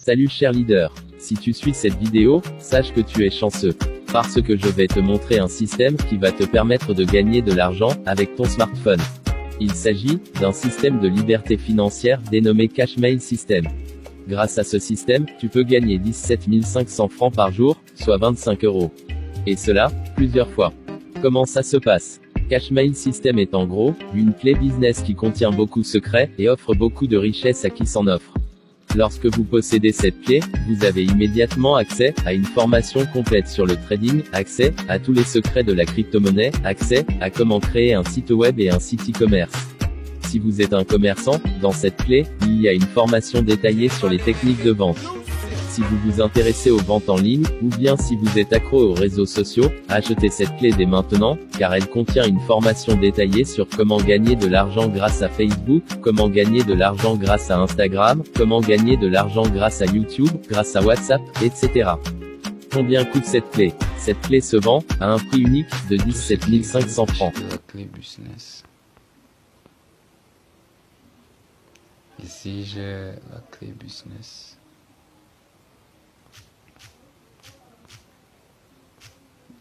Salut cher leader. Si tu suis cette vidéo, sache que tu es chanceux. Parce que je vais te montrer un système qui va te permettre de gagner de l'argent avec ton smartphone. Il s'agit d'un système de liberté financière dénommé Cashmail System. Grâce à ce système, tu peux gagner 17 500 francs par jour, soit 25 €. Et cela, plusieurs fois. Comment ça se passe? Cashmail System est en gros, une clé business qui contient beaucoup de secrets, et offre beaucoup de richesses à qui s'en offre. Lorsque vous possédez cette clé, vous avez immédiatement accès à une formation complète sur le trading, accès à tous les secrets de la crypto-monnaie, accès à comment créer un site web et un site e-commerce. Si vous êtes un commerçant, dans cette clé, il y a une formation détaillée sur les techniques de vente. Si vous vous intéressez aux ventes en ligne, ou bien si vous êtes accro aux réseaux sociaux, achetez cette clé dès maintenant, car elle contient une formation détaillée sur comment gagner de l'argent grâce à Facebook, comment gagner de l'argent grâce à Instagram, comment gagner de l'argent grâce à YouTube, grâce à WhatsApp, etc. Combien coûte cette clé? Cette clé se vend à un prix unique de 17 500 francs. La clé business. Ici j'ai la clé business.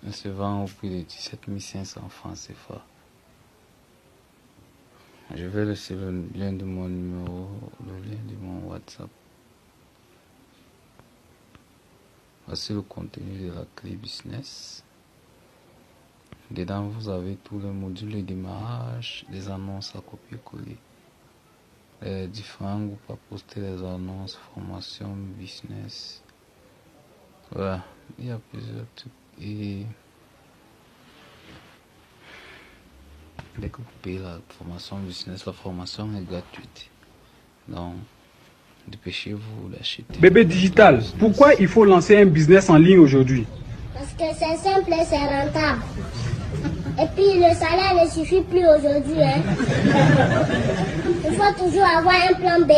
Elle se vend au prix de 17 500 francs CFA. Je vais laisser le lien de mon numéro, le lien de mon WhatsApp. Voici le contenu de la clé business. Dedans, vous avez tous les modules de démarrage, des annonces à copier-coller. Les différents groupes à poster les annonces, formation, business. Voilà, il y a plusieurs trucs. Et dès que vous payez la formation business, la formation est gratuite. Donc, dépêchez-vous d'acheter. Bébé Digital, pourquoi il faut lancer un business en ligne aujourd'hui? Parce que c'est simple et c'est rentable. Et puis le salaire ne suffit plus aujourd'hui. Hein. Il faut toujours avoir un plan B.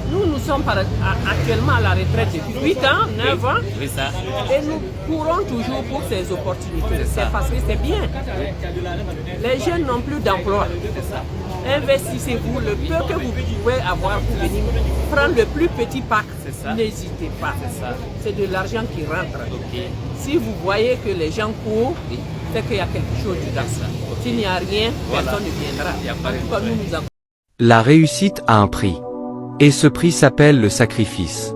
Nous sommes actuellement à la retraite depuis 8 ans, 9 ans, et nous courons toujours pour ces opportunités. C'est parce que c'est bien. Les jeunes n'ont plus d'emploi. Investissez-vous le peu que vous pouvez avoir pour venir prendre le plus petit pack. N'hésitez pas. C'est de l'argent qui rentre. Si vous voyez que les gens courent, c'est qu'il y a quelque chose dedans. S'il n'y a rien, personne ne viendra. En tout cas, nous avons... La réussite a un prix. Et ce prix s'appelle le sacrifice.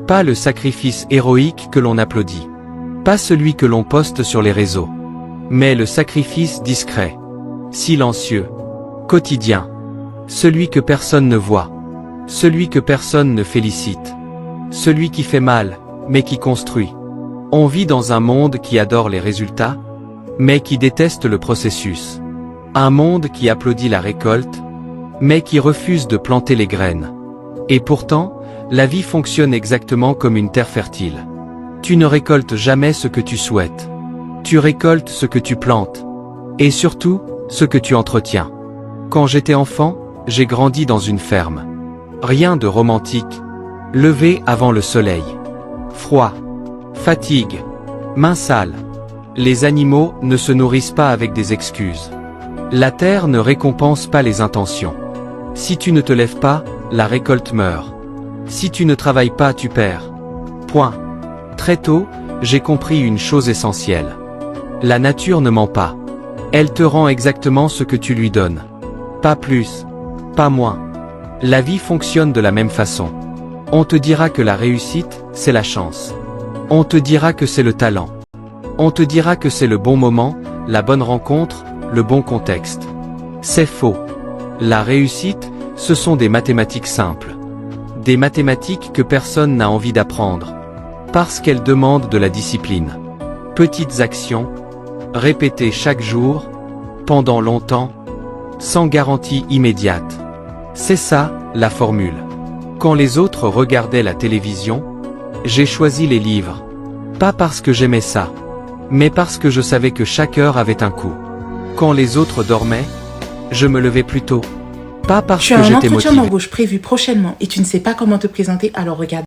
Pas le sacrifice héroïque que l'on applaudit. Pas celui que l'on poste sur les réseaux. Mais le sacrifice discret. Silencieux. Quotidien. Celui que personne ne voit. Celui que personne ne félicite. Celui qui fait mal, mais qui construit. On vit dans un monde qui adore les résultats, mais qui déteste le processus. Un monde qui applaudit la récolte, mais qui refuse de planter les graines. Et pourtant, la vie fonctionne exactement comme une terre fertile. Tu ne récoltes jamais ce que tu souhaites. Tu récoltes ce que tu plantes. Et surtout, ce que tu entretiens. Quand j'étais enfant, j'ai grandi dans une ferme. Rien de romantique. Lever avant le soleil. Froid. Fatigue. Mains sales. Les animaux ne se nourrissent pas avec des excuses. La terre ne récompense pas les intentions. Si tu ne te lèves pas, la récolte meurt. Si tu ne travailles pas, tu perds. Point. Très tôt, j'ai compris une chose essentielle. La nature ne ment pas. Elle te rend exactement ce que tu lui donnes. Pas plus, pas moins. La vie fonctionne de la même façon. On te dira que la réussite, c'est la chance. On te dira que c'est le talent. On te dira que c'est le bon moment, la bonne rencontre, le bon contexte. C'est faux. La réussite, ce sont des mathématiques simples. Des mathématiques que personne n'a envie d'apprendre. Parce qu'elles demandent de la discipline. Petites actions, répétées chaque jour, pendant longtemps, sans garantie immédiate. C'est ça, la formule. Quand les autres regardaient la télévision, j'ai choisi les livres. Pas parce que j'aimais ça, mais parce que je savais que chaque heure avait un coût. Quand les autres dormaient, je me levais plus tôt. Pas parce que j'étais motivé. Tu as un entretien d'embauche prévu prochainement et tu ne sais pas comment te présenter, alors regarde.